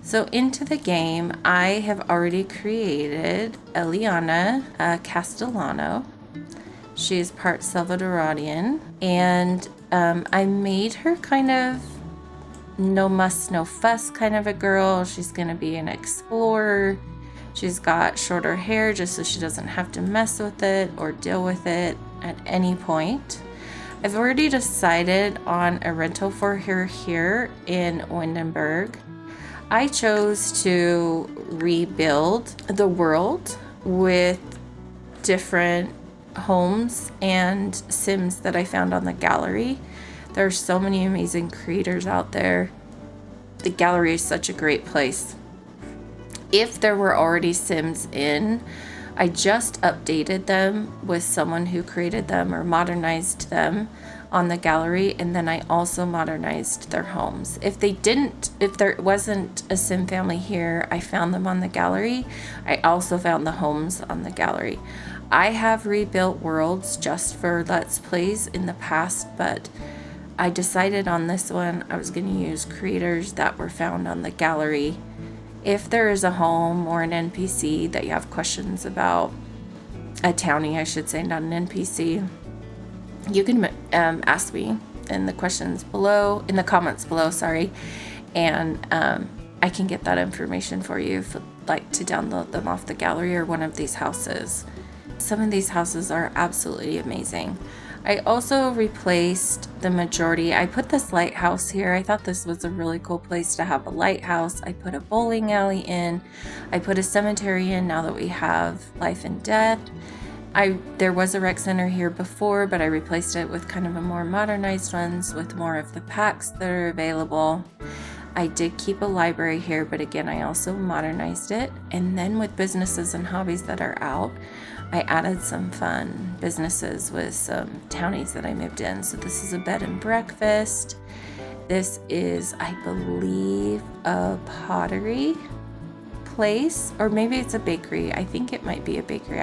So into the game, I have already created Eliana Castellano. She is part Selvadoradian, and I made her kind of no muss, no fuss kind of a girl. She's gonna be an explorer. She's got shorter hair just so she doesn't have to mess with it or deal with it at any point. I've already decided on a rental for her here in Windenburg. I chose to rebuild the world with different homes and Sims that I found on the gallery. There are so many amazing creators out there. The gallery is such a great place. If there were already Sims in, I just updated them with someone who created them or modernized them on the gallery, and then I also modernized their homes. If there wasn't a Sim family here, I found them on the gallery. I also found the homes on the gallery. I have rebuilt worlds just for Let's Plays in the past, but I decided on this one I was going to use creators that were found on the gallery. If there is a home or an NPC that you have questions about, a townie I should say, not an NPC, you can ask me in the comments below, and I can get that information for you if you'd like to download them off the gallery or one of these houses. Some of these houses are absolutely amazing. I also replaced the majority. I put this lighthouse here. I thought this was a really cool place to have a lighthouse. I put a bowling alley in. I put a cemetery in now that we have life and death. There was a rec center here before, but I replaced it with kind of a more modernized ones with more of the packs that are available. I did keep a library here, but again, I also modernized it. And then with businesses and hobbies that are out, I added some fun businesses with some townies that I moved in. So this is a bed and breakfast. This is, I believe, a pottery place, or maybe it's a bakery. I think it might be a bakery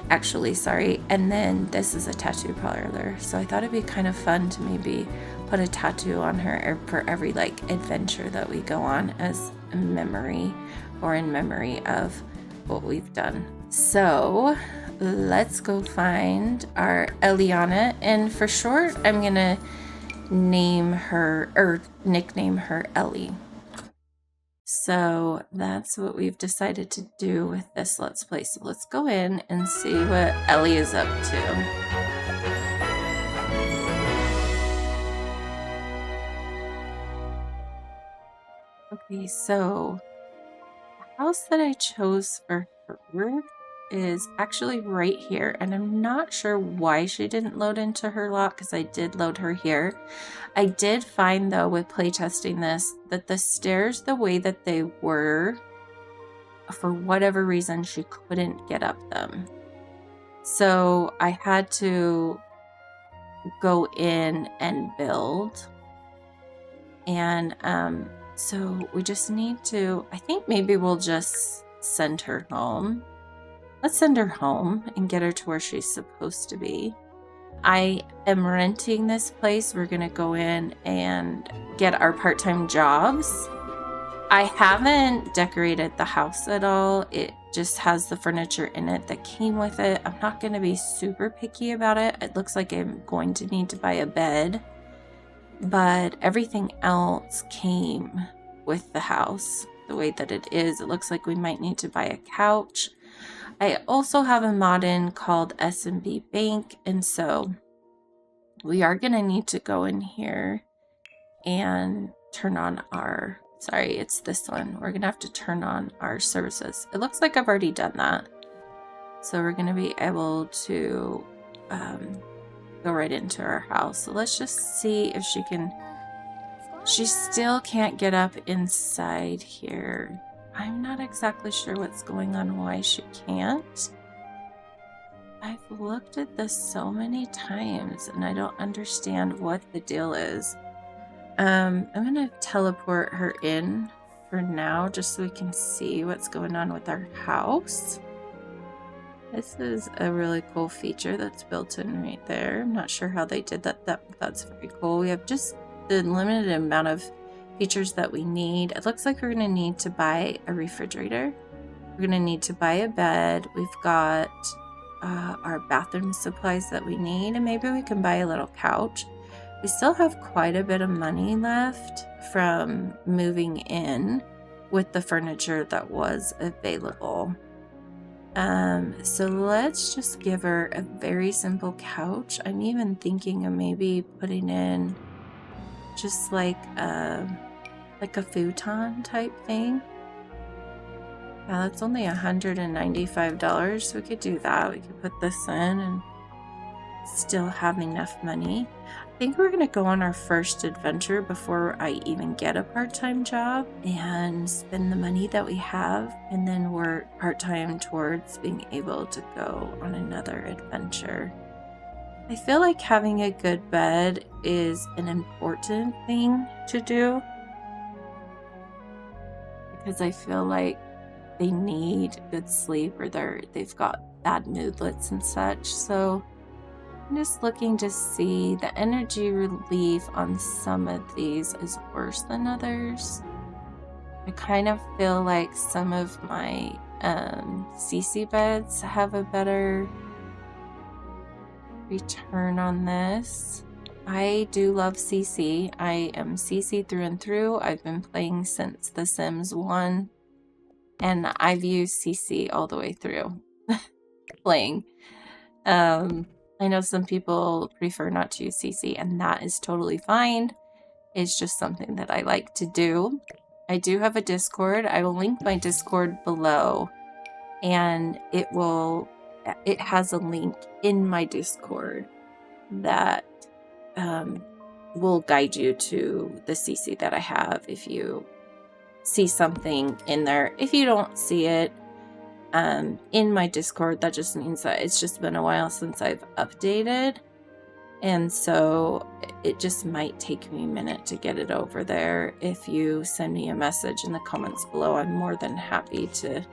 actually, sorry. And then this is a tattoo parlor. So I thought it'd be kind of fun to maybe put a tattoo on her for every like adventure that we go on as a memory or in memory of what we've done. So let's go find our Eliana, and for short I'm gonna name her or nickname her Ellie. So that's what we've decided to do with this Let's Play. So let's go in and see what Ellie is up to. Okay, so the house that I chose for her is actually right here, and I'm not sure why she didn't load into her lot because I did load her here. I did find though with playtesting this that the stairs, the way that they were, for whatever reason she couldn't get up them. So I had to go in and build, and so we just need to, I think maybe we'll just send her home. Let's send her home and get her to where she's supposed to be. I am renting this place. We're gonna go in and get our part-time jobs. I haven't decorated the house at all. It just has the furniture in it that came with it. I'm not gonna be super picky about it. It looks like I'm going to need to buy a bed, but everything else came with the house the way that it is. It looks like we might need to buy a couch. I also have a mod in called S&B Bank, and so we are going to need to go in here and turn on our, sorry, it's this one. We're going to have to turn on our services. It looks like I've already done that. So we're going to be able to go right into our house. So let's just see if she can, she still can't get up inside here. I'm not exactly sure what's going on, why she can't. I've looked at this so many times and I don't understand what the deal is. I'm gonna teleport her in for now just so we can see what's going on with our house. This is a really cool feature that's built in right there. I'm not sure how they did that. That's very cool. We have just the limited amount of features that we need. It looks like we're going to need to buy a refrigerator. We're going to need to buy a bed. We've got our bathroom supplies that we need, and maybe we can buy a little couch. We still have quite a bit of money left from moving in with the furniture that was available. So let's just give her a very simple couch. I'm even thinking of maybe putting in just like a futon type thing. Yeah, that's only $195, so we could do that. We could put this in and still have enough money. I think we're gonna go on our first adventure before I even get a part-time job and spend the money that we have, and then work part-time towards being able to go on another adventure. I feel like having a good bed is an important thing to do, because I feel like they need good sleep, or they've got bad moodlets and such. So I'm just looking to see the energy relief on some of these is worse than others. I kind of feel like some of my CC beds have a better return on this. I do love CC. I am CC through and through. I've been playing since The Sims 1. And I've used CC all the way through playing. I know some people prefer not to use CC, and that is totally fine. It's just something that I like to do. I do have a Discord. I will link my Discord below, and it has a link in my Discord that will guide you to the CC that I have if you see something in there. If you don't see it in my Discord, that just means that it's just been a while since I've updated, and so it just might take me a minute to get it over there. If you send me a message in the comments below, I'm more than happy to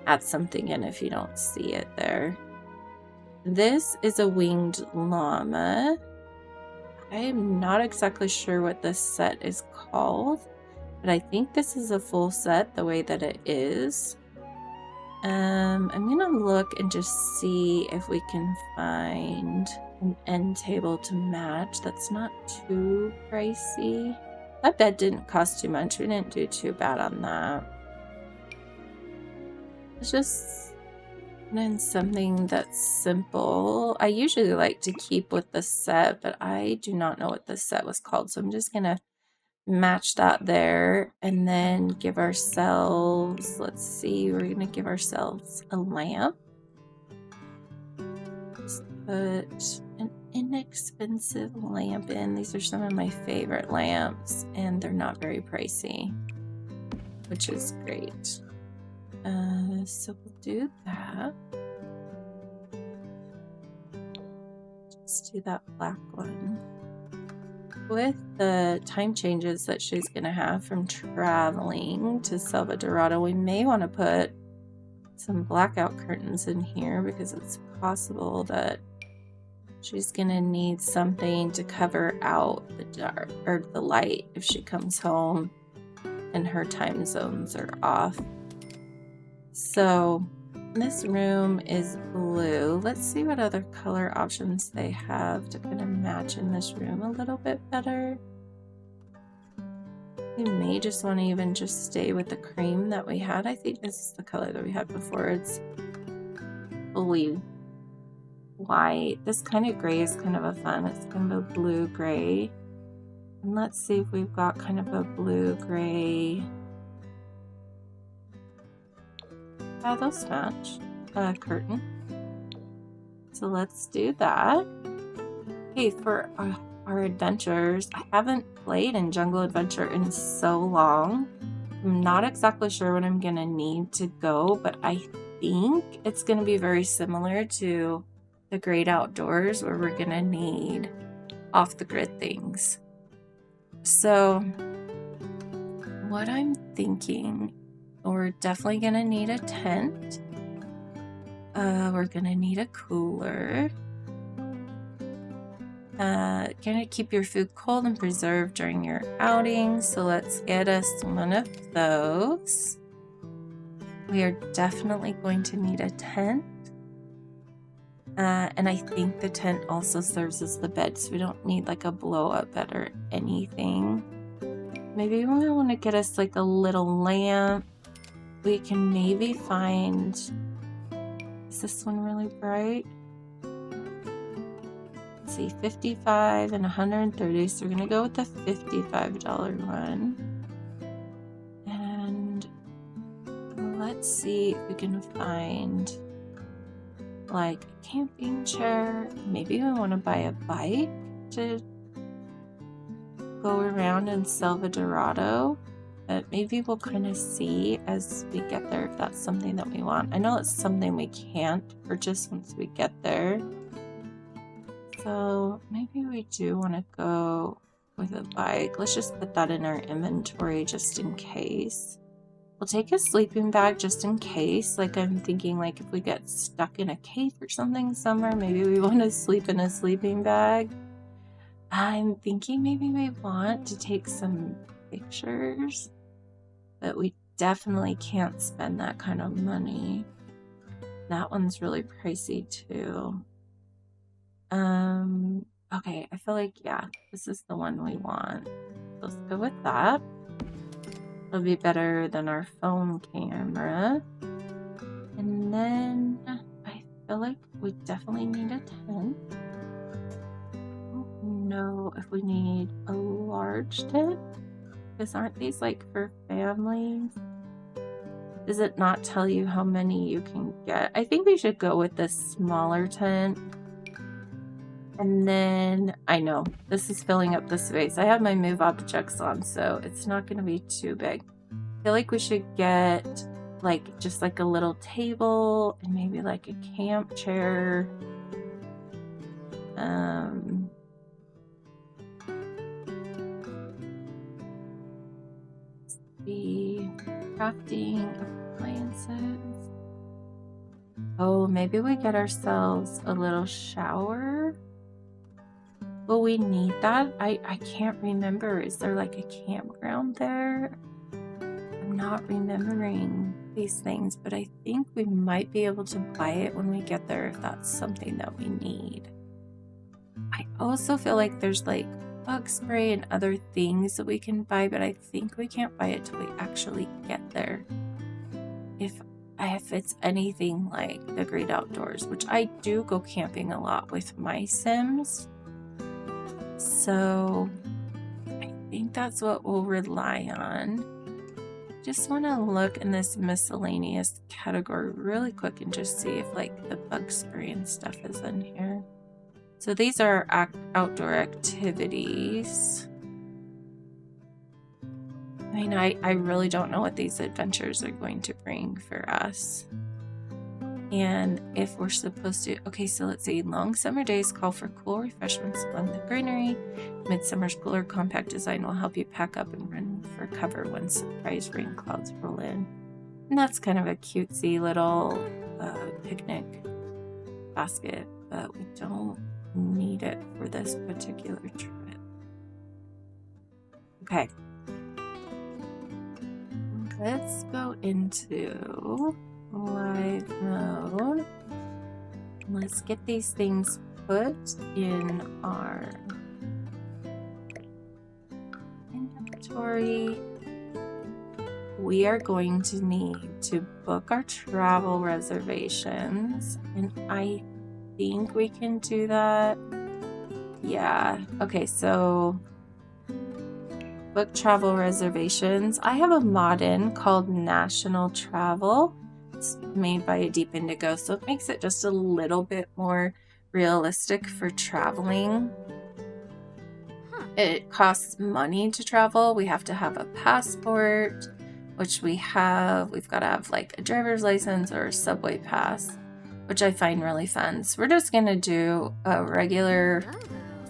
add something in if you don't see it there. This is a winged llama. I'm not exactly sure what this set is called, but I think this is a full set the way that it is. I'm gonna look and just see if we can find an end table to match that's not too pricey. That bed didn't cost too much. We didn't do too bad on that. It's just something that's simple. I usually like to keep with the set, but I do not know what this set was called, so I'm just gonna match that there, and then give ourselves, let's see, we're gonna give ourselves a lamp. Let's put an inexpensive lamp in. These are some of my favorite lamps, and they're not very pricey, which is great. So we'll do that. Just do that black one. With the time changes that she's going to have from traveling to Selvadorada, we may want to put some blackout curtains in here, because it's possible that she's going to need something to cover out the dark or the light if she comes home and her time zones are off. So this room is blue. Let's see what other color options they have to kind of match in this room a little bit better. We may just want to even just stay with the cream that we had. I think this is the color that we had before. It's fully white. This kind of gray is kind of a fun. It's kind of a blue gray. And let's see if we've got kind of a blue gray. Oh, those match. Curtain. So let's do that. Okay, for our adventures, I haven't played in Jungle Adventure in so long. I'm not exactly sure what I'm gonna need to go, but I think it's gonna be very similar to the Great Outdoors, where we're gonna need off-the-grid things. So what I'm thinking, we're definitely gonna need a tent. We're gonna need a cooler. Gonna keep your food cold and preserved during your outing. So let's get us one of those. We are definitely going to need a tent. And I think the tent also serves as the bed, so we don't need like a blow-up bed or anything. Maybe we want to get us like a little lamp. We can maybe find... Is this one really bright? Let's see, 55 and 130, so we're gonna go with the $55 one. And let's see if we can find like a camping chair. Maybe we want to buy a bike to go around in Selvadorada. But maybe we'll kind of see as we get there if that's something that we want. I know it's something we can't purchase once we get there. So maybe we do want to go with a bike. Let's just put that in our inventory just in case. We'll take a sleeping bag just in case. Like I'm thinking like if we get stuck in a cave or something somewhere, maybe we want to sleep in a sleeping bag. I'm thinking maybe we want to take some pictures, but we definitely can't spend that kind of money. That one's really pricey too. Okay, I feel like, yeah, this is the one we want. Let's go with that. It'll be better than our phone camera. And then I feel like we definitely need a tent. I don't know if we need a large tent, because aren't these like for families? Does it not tell you how many you can get? I think we should go with the smaller tent. And then, I know, this is filling up the space. I have my move objects on, so it's not going to be too big. I feel like we should get, like, just like a little table and maybe like a camp chair. The crafting appliances. Oh, maybe we get ourselves a little shower. Will we need that? I can't remember. Is there like a campground there? I'm not remembering these things, but I think we might be able to buy it when we get there if that's something that we need. I also feel like there's like bug spray and other things that we can buy, but I think we can't buy it till we actually get there. If it's anything like the great outdoors, which I do go camping a lot with my Sims. So I think that's what we'll rely on. Just want to look in this miscellaneous category really quick and just see if like the bug spray and stuff is in here. So these are outdoor activities. I mean, I really don't know what these adventures are going to bring for us. And if we're supposed to, okay, so let's see. Long summer days call for cool refreshments along the greenery. Midsummer's cooler, compact design will help you pack up and run for cover when surprise rain clouds roll in. And that's kind of a cutesy little picnic basket, but we don't need it for this particular trip. Okay. Let's go into live mode. Let's get these things put in our inventory. We are going to need to book our travel reservations, and I think we can do that. Yeah. Okay, so book travel reservations. I have a mod-in called National Travel. It's made by Deep Indigo, so it makes it just a little bit more realistic for traveling. It costs money to travel. We have to have a passport, which we have. We've got to have like a driver's license or a subway pass, which I find really fun. So we're just going to do a regular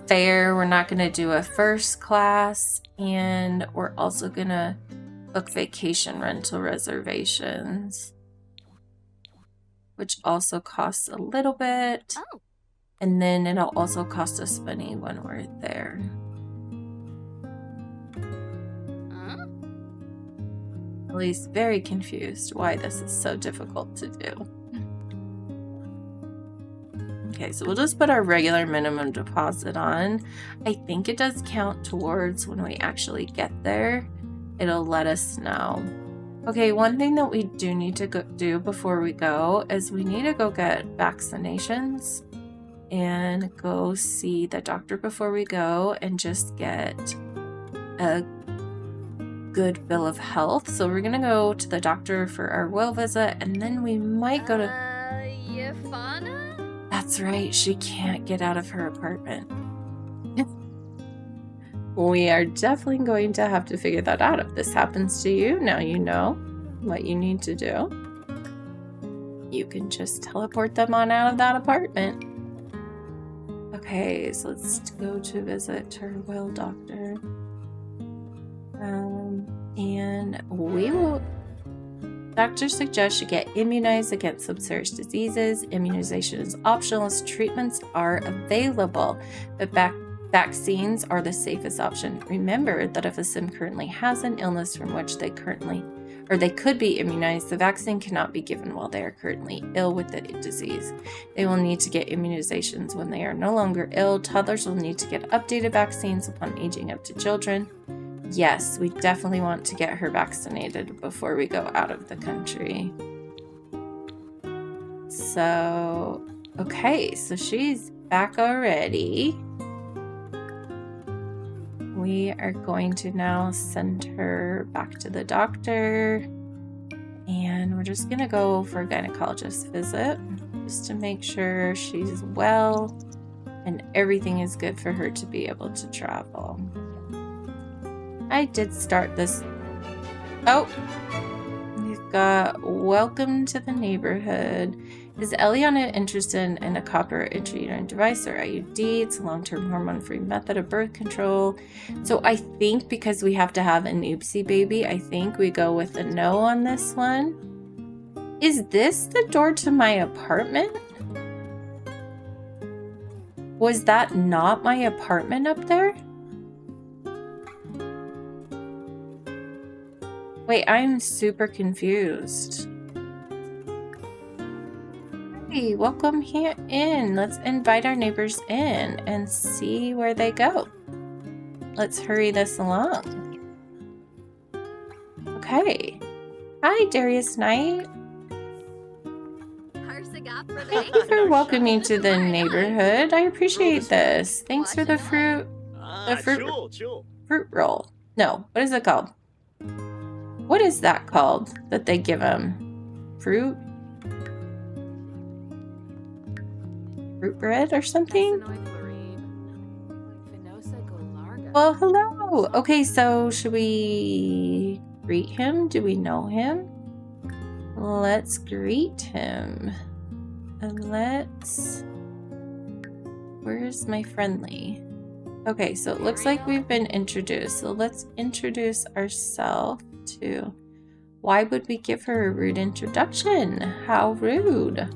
fare. We're not going to do a first class, and we're also going to book vacation rental reservations, which also costs a little bit. And then it'll also cost us money when we're there. Ellie's very confused why this is so difficult to do. Okay, so we'll just put our regular minimum deposit on. I think it does count towards when we actually get there. It'll let us know. Okay, one thing that we do need to do before we go is we need to go get vaccinations and go see the doctor before we go and just get a good bill of health. So we're gonna go to the doctor for our well visit, and then we might go to Yafana? That's right, she can't get out of her apartment. We are definitely going to have to figure that out. If this happens to you, now you know what you need to do. You can just teleport them on out of that apartment. Okay, so let's go to visit her well doctor. And we will... Doctors suggest you get immunized against some serious diseases. Immunization is optional as treatments are available, but vaccines are the safest option. Remember that if a sim currently has an illness from which they could be immunized, the vaccine cannot be given while they are currently ill with the disease. They will need to get immunizations when they are no longer ill. Toddlers will need to get updated vaccines upon aging up to children. Yes, we definitely want to get her vaccinated before we go out of the country. So, okay, so she's back already. We are going to now send her back to the doctor, and we're just gonna go for a gynecologist visit just to make sure she's well and everything is good for her to be able to travel. I did start this. Oh, we've got welcome to the neighborhood. Is Eliana interested in a copper intrauterine device or IUD? It's a long-term hormone-free method of birth control. So I think because we have to have an oopsie baby, I think we go with a no on this one. Is this the door to my apartment? Was that not my apartment up there? Wait, I'm super confused. Hey, welcome here in. Let's invite our neighbors in and see where they go. Let's hurry this along. Okay. Hi, Darius Knight. Thank you for welcoming to the neighborhood. I appreciate this. Thanks for the fruit roll. No, what is it called? What is that called that they give him? Fruit bread or something? Well, hello. Okay, so should we greet him? Do we know him? Let's greet him. Where's my friendly? Okay, so it looks like we've been introduced. So let's introduce ourselves to... Why would we give her a rude introduction? How rude.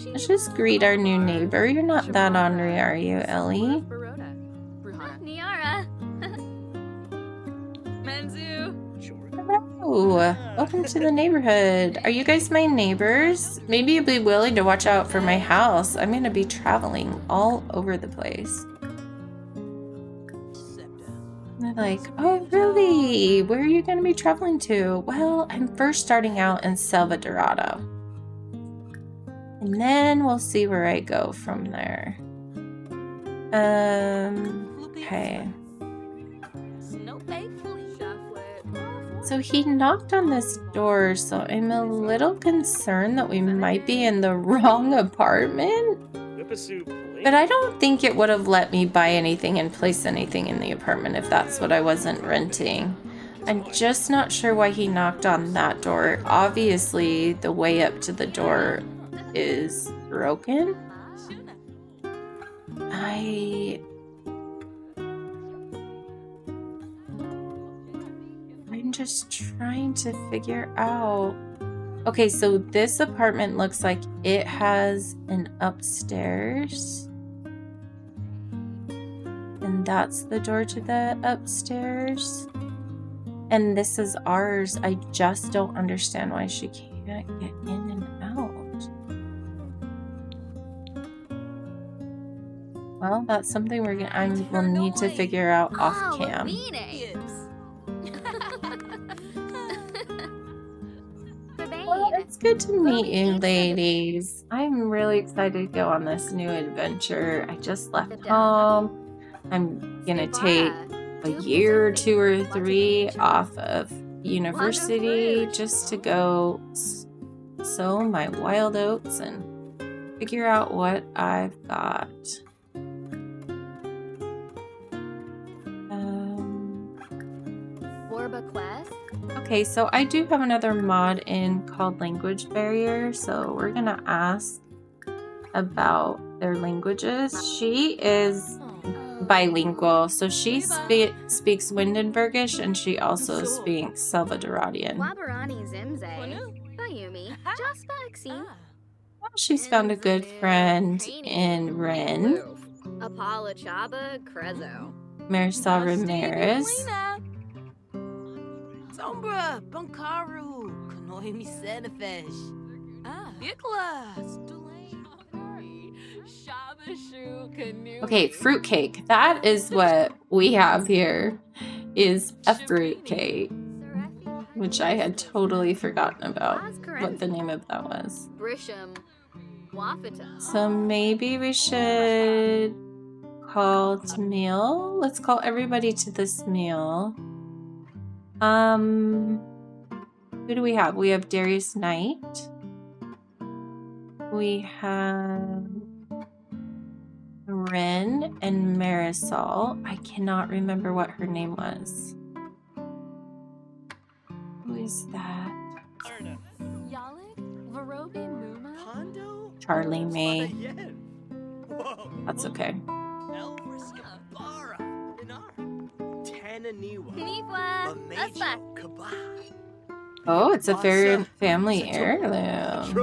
Let's just greet our new neighbor. You're not that ornery, are you, Ellie? Niara. Hello. Welcome to the neighborhood. Are you guys my neighbors? Maybe you'll be willing to watch out for my house. I'm going to be traveling all over the place. They're like, oh, really? Where are you going to be traveling to? Well, I'm first starting out in Selvadorada. And then we'll see where I go from there. Okay. So he knocked on this door, so I'm a little concerned that we might be in the wrong apartment. But I don't think it would have let me buy anything and place anything in the apartment if that's what I wasn't renting. I'm just not sure why he knocked on that door. Obviously, the way up to the door is broken. I'm just trying to figure out. Okay, so this apartment looks like it has an upstairs. that's the door to the upstairs. And this is ours. I just don't understand why she can't get in and out. Well, that's something we'll need to figure out off cam. Well, it's good to meet you, ladies. I'm really excited to go on this new adventure. I just left home. I'm gonna take a year or 2 or 3 off of university just to go sow my wild oats and figure out what I've got. Okay, so I do have another mod in called Language Barrier, so we're gonna ask about their languages. She is bilingual, so she speaks Windenburgish and she also speaks Selvadoradian. Well, she's found a good friend in Ren. Marisol Ramirez. Sombra, Bankaru, Kanoimi Senefesh. Okay, fruitcake. That is what we have here, is a fruitcake, which I had totally forgotten about what the name of that was. So maybe we should call to meal. Let's call everybody to this meal. Who do we have? We have Darius Knight. We have Ren and Marisol. I cannot remember what her name was. Who is that? Charlie May. That's okay. Oh, it's a family heirloom.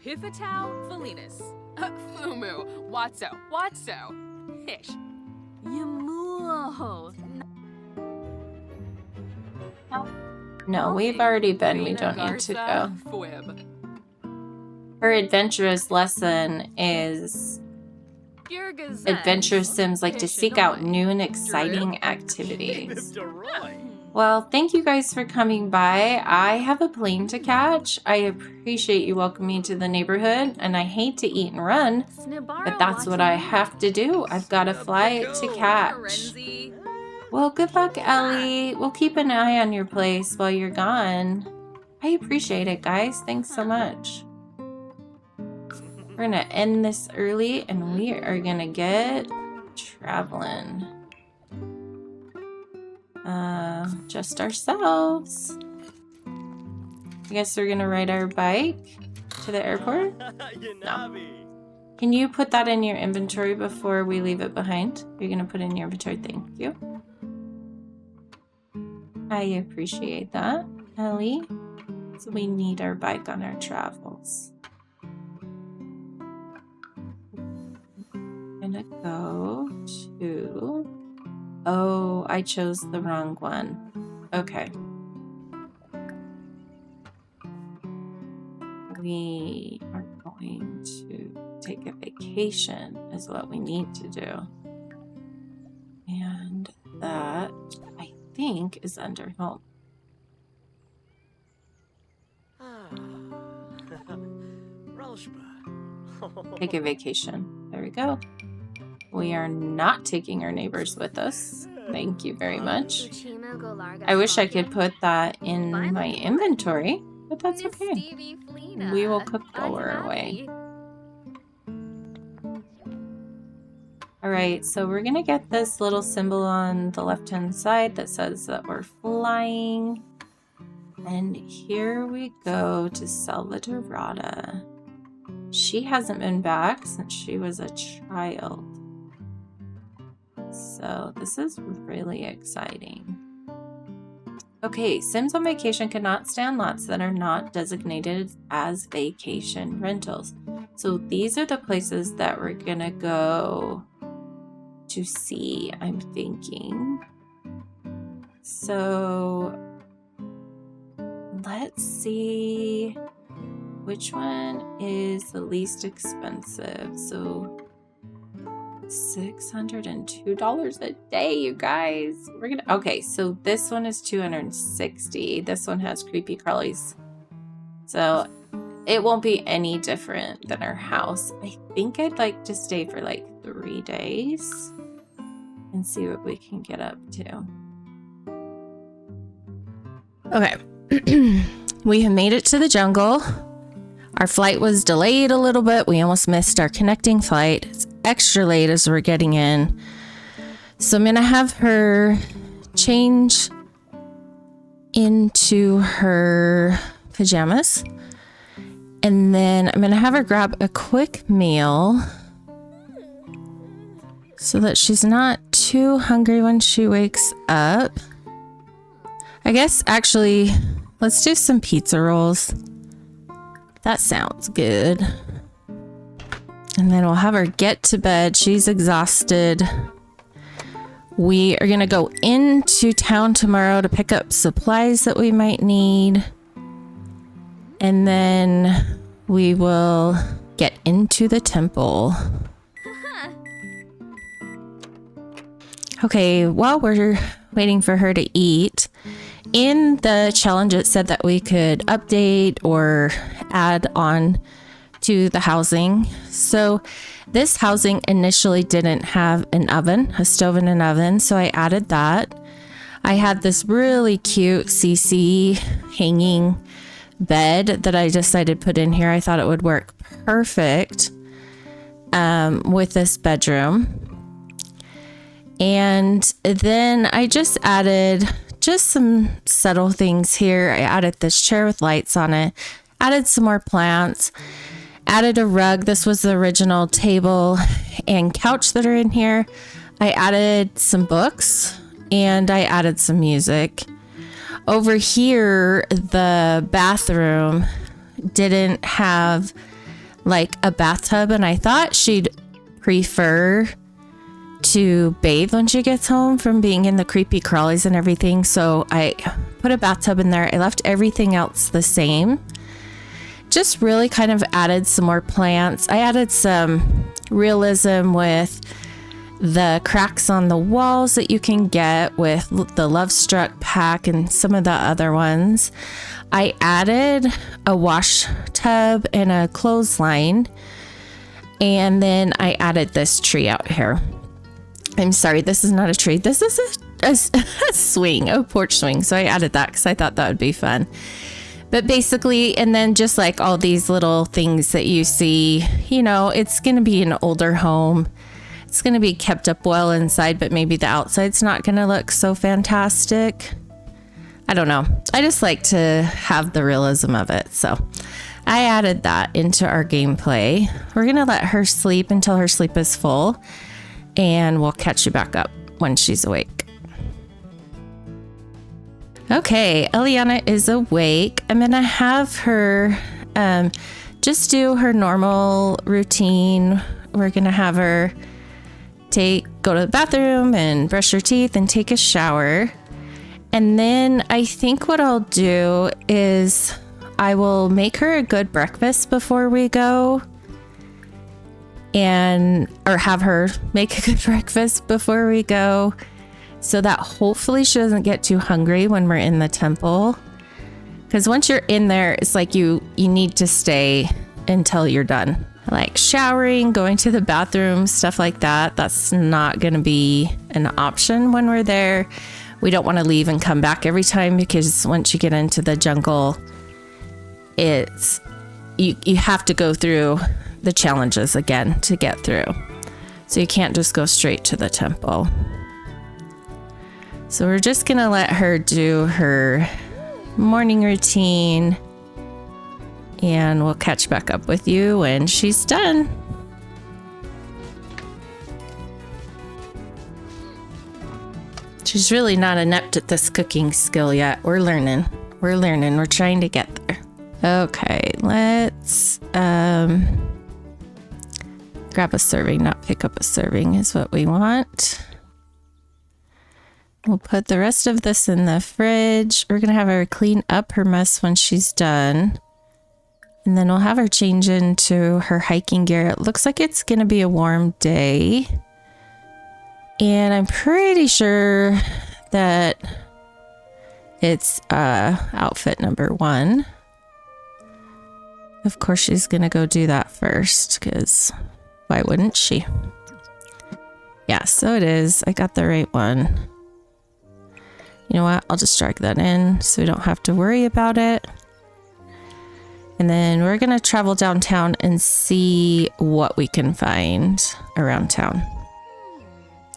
Pifatow Felinas. Fumu. Watso. Hish. Yamuho. No, we've already been. We don't need to go. Her adventurous lesson is adventurous Sims like to seek out new and exciting activities. Well, thank you guys for coming by. I have a plane to catch. I appreciate you welcoming me to the neighborhood, and I hate to eat and run, but that's what I have to do. I've got a flight to catch. Well, good luck, Ellie. We'll keep an eye on your place while you're gone. I appreciate it, guys. Thanks so much. We're gonna end this early, and we are gonna get traveling. Just ourselves. I guess we're gonna ride our bike to the airport. No. Can you put that in your inventory before we leave it behind? You're gonna put it in your inventory. Thank you. I appreciate that, Ellie. So we need our bike on our travels. I'm gonna go to... Oh, I chose the wrong one. Okay. We are going to take a vacation is what we need to do. And that, I think, is under home. Take a vacation. There we go. We are not taking our neighbors with us. Thank you very much. I wish I could put that in my inventory, but that's okay. We will cook while we're away. Alright, so we're gonna get this little symbol on the left-hand side that says that we're flying. And here we go to Selvadorada. She hasn't been back since she was a child. So this is really exciting. Okay, Sims on vacation cannot stay on lots that are not designated as vacation rentals. So these are the places that we're gonna go to see, I'm thinking. So let's see which one is the least expensive. So $602 a day, you guys. We're gonna, okay, so this one is $260. This one has creepy crawlies. So it won't be any different than our house. I think I'd like to stay for like 3 days and see what we can get up to. Okay. We have made it to the jungle. Our flight was delayed a little bit. We almost missed our connecting flight. It's extra late as we're getting in. So I'm going to have her change into her pajamas. And then I'm going to have her grab a quick meal so that she's not too hungry when she wakes up. I guess actually, let's do some pizza rolls. That sounds good. And then we'll have her get to bed. She's exhausted. We are going to go into town tomorrow to pick up supplies that we might need. And then we will get into the temple. Okay, while we're waiting for her to eat, in the challenge it said that we could update or add on to the housing. So this housing initially didn't have an oven, a stove and an oven, so I added that. I had this really cute CC hanging bed that I decided to put in here. I thought it would work perfect with this bedroom. And then I just added some subtle things here. I added this chair with lights on it, added some more plants, added a rug. This was the original table and couch that are in here. I added some books and I added some music. Over here, the bathroom didn't have like a bathtub, and I thought she'd prefer to bathe when she gets home from being in the creepy crawlies and everything. So I put a bathtub in there. I left everything else the same. Just really kind of added some more plants. I added some realism with the cracks on the walls that you can get with the Love Struck pack and some of the other ones. I added a wash tub and a clothesline. And then I added this tree out here. I'm sorry, this is not a tree. This is a swing, a porch swing. So I added that because I thought that would be fun. But basically, and then just like all these little things that you see, you know, it's going to be an older home. It's going to be kept up well inside, but maybe the outside's not going to look so fantastic. I don't know. I just like to have the realism of it. So I added that into our gameplay. We're going to let her sleep until her sleep is full, and we'll catch you back up when she's awake. Okay, Eliana is awake. I'm going to have her just do her normal routine. We're going to have her go to the bathroom and brush her teeth and take a shower. And then I think what I'll do is I will make her a good breakfast before we go, or have her make a good breakfast before we go, so that hopefully she doesn't get too hungry when we're in the temple. Because once you're in there, it's like you need to stay until you're done. Like showering, going to the bathroom, stuff like that. That's not going to be an option when we're there. We don't want to leave and come back every time, because once you get into the jungle, it's you have to go through the challenges again to get through. So you can't just go straight to the temple. So we're just going to let her do her morning routine, and we'll catch back up with you when she's done. She's really not inept at this cooking skill yet. We're learning. We're trying to get there. Okay, let's grab a serving, not pick up a serving is what we want. We'll put the rest of this in the fridge. We're going to have her clean up her mess when she's done. And then we'll have her change into her hiking gear. It looks like it's going to be a warm day. And I'm pretty sure that it's outfit number 1. Of course, she's going to go do that first because why wouldn't she? Yeah, so it is. I got the right one. You know what? I'll just drag that in so we don't have to worry about it. And then we're going to travel downtown and see what we can find around town.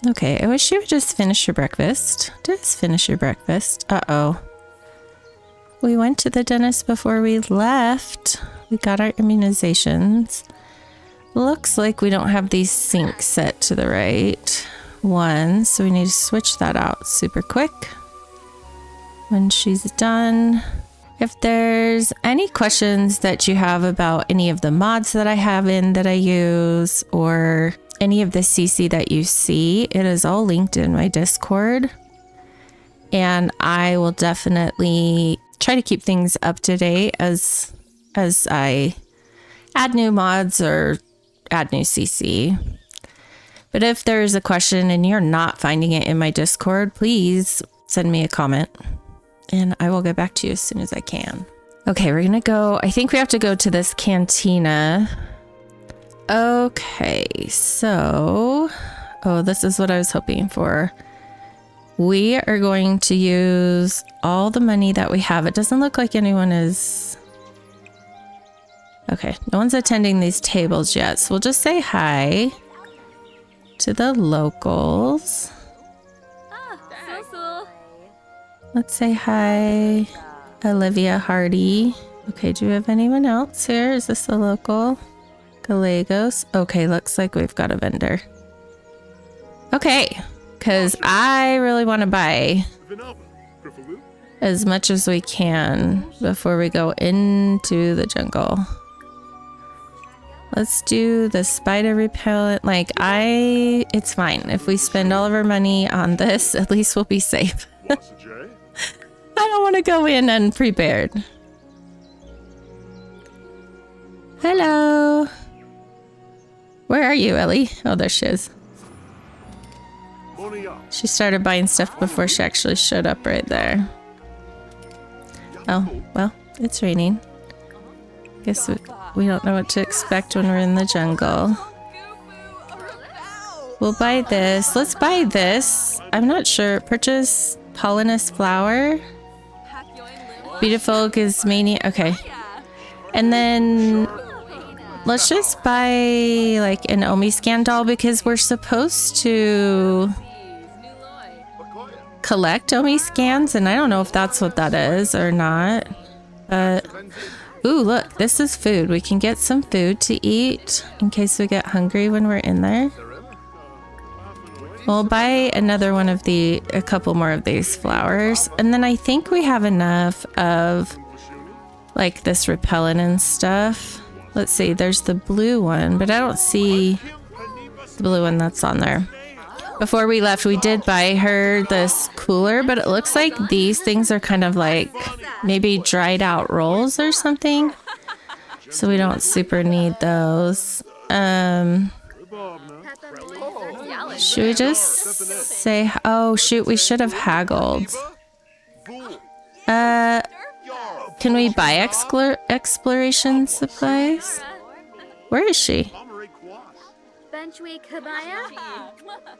Okay, I wish you would just finish your breakfast. Just finish your breakfast. Uh-oh. We went to the dentist before we left. We got our immunizations. Looks like we don't have these sinks set to the right one, so we need to switch that out super quick when she's done. If there's any questions that you have about any of the mods that I have in that I use or any of the CC that you see, it is all linked in my Discord. And I will definitely try to keep things up to date as I add new mods or add new CC. But if there's a question and you're not finding it in my Discord, please send me a comment and I will get back to you as soon as I can. Okay, we're gonna go. I think we have to go to this cantina. Okay, so, oh, this is what I was hoping for. We are going to use all the money that we have. It doesn't look like anyone is... Okay, no one's attending these tables yet, so we'll just say hi to the locals. Let's say hi, Olivia Hardy. Okay, do we have anyone else here? Is this a local? Gallegos. Okay, looks like we've got a vendor. Okay, because I really want to buy as much as we can before we go into the jungle. Let's do the spider repellent. Like, it's fine. If we spend all of our money on this, at least we'll be safe. I don't want to go in unprepared. Hello. Where are you, Ellie? Oh, there she is. She started buying stuff before she actually showed up right there. Oh, well, it's raining. Guess we don't know what to expect when we're in the jungle. We'll buy this. Let's buy this. I'm not sure. Purchase pollinus flower. Beautiful Gizmania. Okay. And then let's just buy like an Omi scan doll because we're supposed to collect Omi scans and I don't know if that's what that is or not. But ooh, look, this is food. We can get some food to eat in case we get hungry when we're in there. We'll buy another one of a couple more of these flowers. And then I think we have enough of like this repellent and stuff. Let's see, there's the blue one, but I don't see the blue one that's on there. Before we left, we did buy her this cooler, but it looks like these things are kind of like maybe dried out rolls or something. So we don't super need those. Should we just say, oh shoot, we should have haggled. Can we buy exploration supplies? Where is she?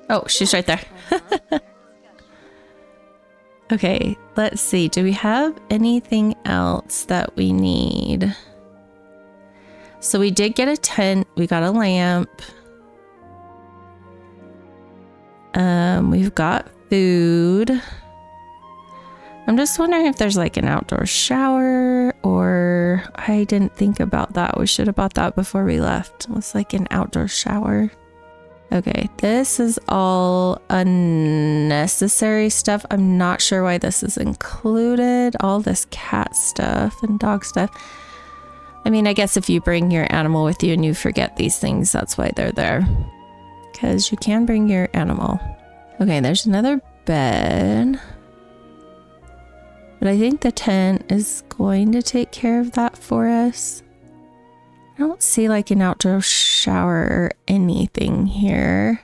Oh, she's right there. Okay, let's see. Do we have anything else that we need? So we did get a tent. We got a lamp. We've got food. I'm just wondering if there's like an outdoor shower or I didn't think about that. We should have bought that before we left. It was like an outdoor shower. Okay, this is all unnecessary stuff. I'm not sure why this is included. All this cat stuff and dog stuff. I mean, I guess if you bring your animal with you and you forget these things, that's why they're there. Because you can bring your animal. Okay, there's another bed. But I think the tent is going to take care of that for us. I don't see like an outdoor shower or anything here.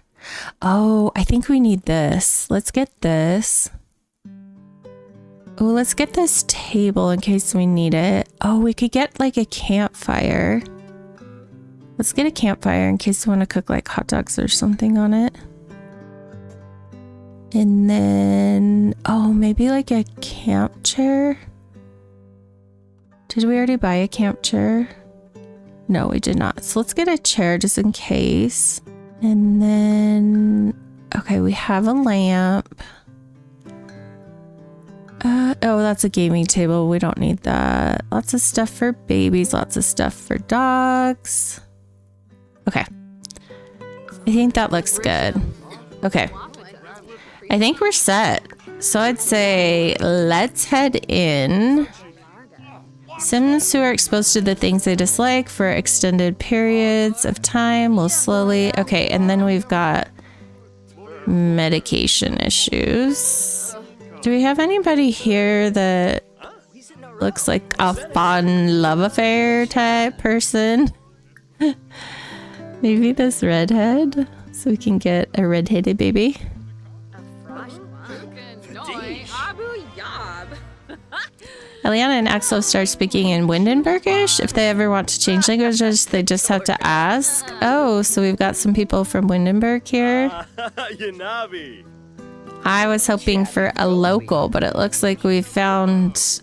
Oh, I think we need this. Let's get this. Oh, let's get this table in case we need it. Oh, we could get like a campfire. Let's get a campfire in case we want to cook like hot dogs or something on it. And then, oh, maybe like a camp chair. Did we already buy a camp chair? No, we did not. So let's get a chair just in case. And then, okay, we have a lamp. Oh, that's a gaming table. We don't need that. Lots of stuff for babies, lots of stuff for dogs. Okay. I think that looks good. Okay. I think we're set. So I'd say let's head in. Sims who are exposed to the things they dislike for extended periods of time will slowly... Okay, and then we've got medication issues. Do we have anybody here that looks like a fun love affair type person? Maybe this redhead, so we can get a redheaded baby. Eliana and Axel start speaking in Windenburgish. If they ever want to change languages, they just have to ask. Oh, so we've got some people from Windenburg here. I was hoping for a local, but it looks like we found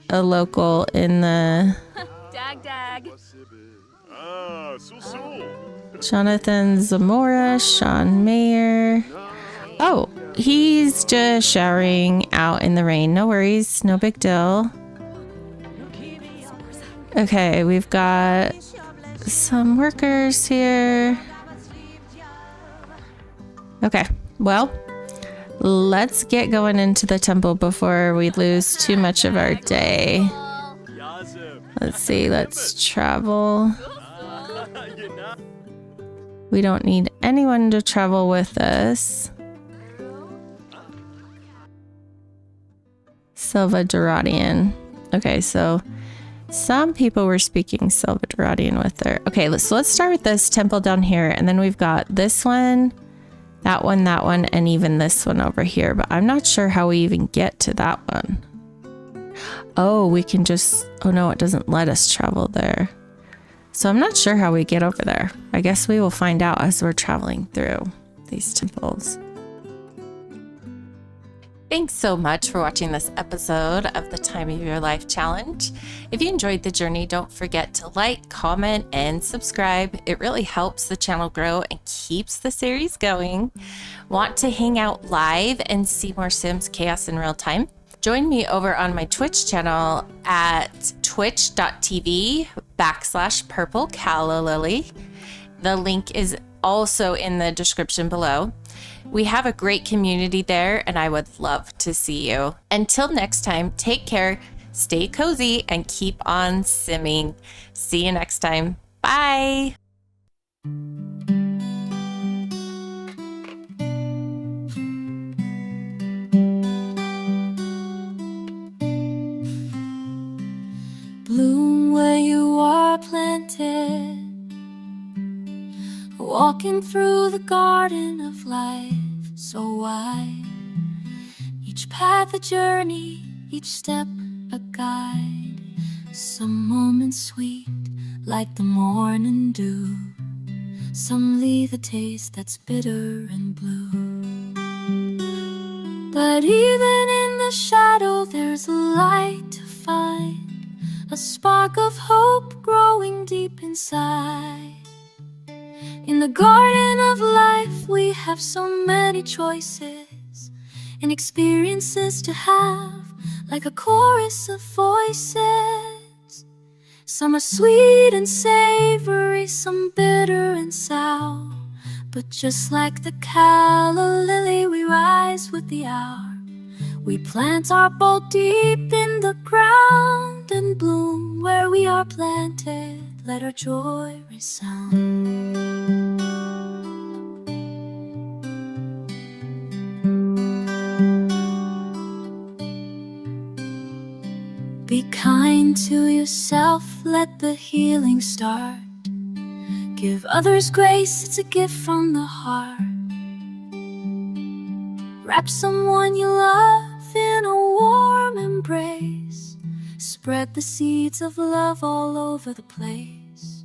a local in the... Dag. Jonathan Zamora, Sean Mayer. Oh, he's just showering out in the rain. No worries, no big deal. Okay, we've got some workers here. Okay, well, let's get going into the temple before we lose too much of our day. Let's see, let's travel. We don't need anyone to travel with us. Selvadoradian. Okay, so some people were speaking Selvadoradian with her. Okay, so let's start with this temple down here, and then we've got this one, that one, and even this one over here, but I'm not sure how we even get to that one. Oh, we can just... Oh no, it doesn't let us travel there. So I'm not sure how we get over there. I guess we will find out as we're traveling through these temples. Thanks so much for watching this episode of the Time of Your Life Challenge. If you enjoyed the journey, don't forget to like, comment, and subscribe. It really helps the channel grow and keeps the series going. Want to hang out live and see more Sims chaos in real time? Join me over on my Twitch channel at twitch.tv/PurpleCallaLily. The link is also in the description below. We have a great community there, and I would love to see you. Until next time, take care, stay cozy, and keep on simming. See you next time. Bye. Bloom where you are planted, walking through the garden of life so wide. Each path a journey, each step a guide. Some moments sweet like the morning dew, some leave a taste that's bitter and blue. But even in the shadow there's a light to find, a spark of hope growing deep inside. In the garden of life we have so many choices and experiences to have, like a chorus of voices. Some are sweet and savory, some bitter and sour, but just like the calla lily we rise with the hour. We plant our bolt deep in the ground, ground and bloom where we are planted. Let our joy resound. Be kind to yourself, let the healing start. Give others grace, it's a gift from the heart. Wrap someone you love in a warm embrace. Spread the seeds of love all over the place.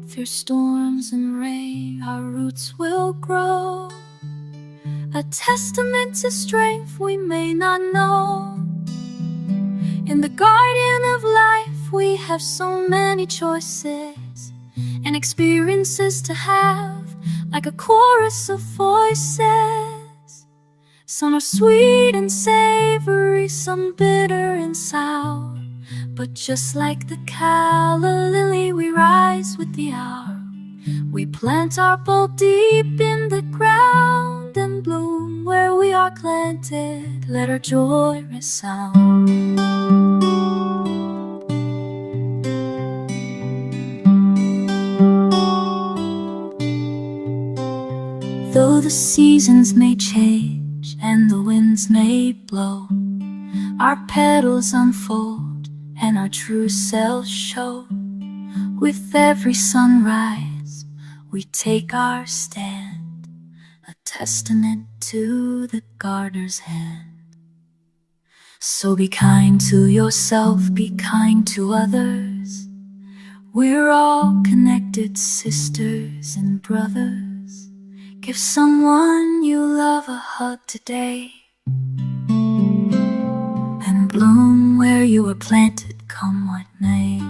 Through storms and rain, our roots will grow, a testament to strength we may not know. In the garden of life, we have so many choices and experiences to have, like a chorus of voices. Some are sweet and savory, some bitter and sour. But just like the calla lily, we rise with the hour. We plant our bulb deep in the ground and bloom where we are planted. Let our joy resound. Though the seasons may change and the winds may blow, our petals unfold and our true selves show. With every sunrise, we take our stand, a testament to the gardener's hand. So be kind to yourself, be kind to others. We're all connected, sisters and brothers. Give someone you love a hug today, and bloom where you were planted, come what may.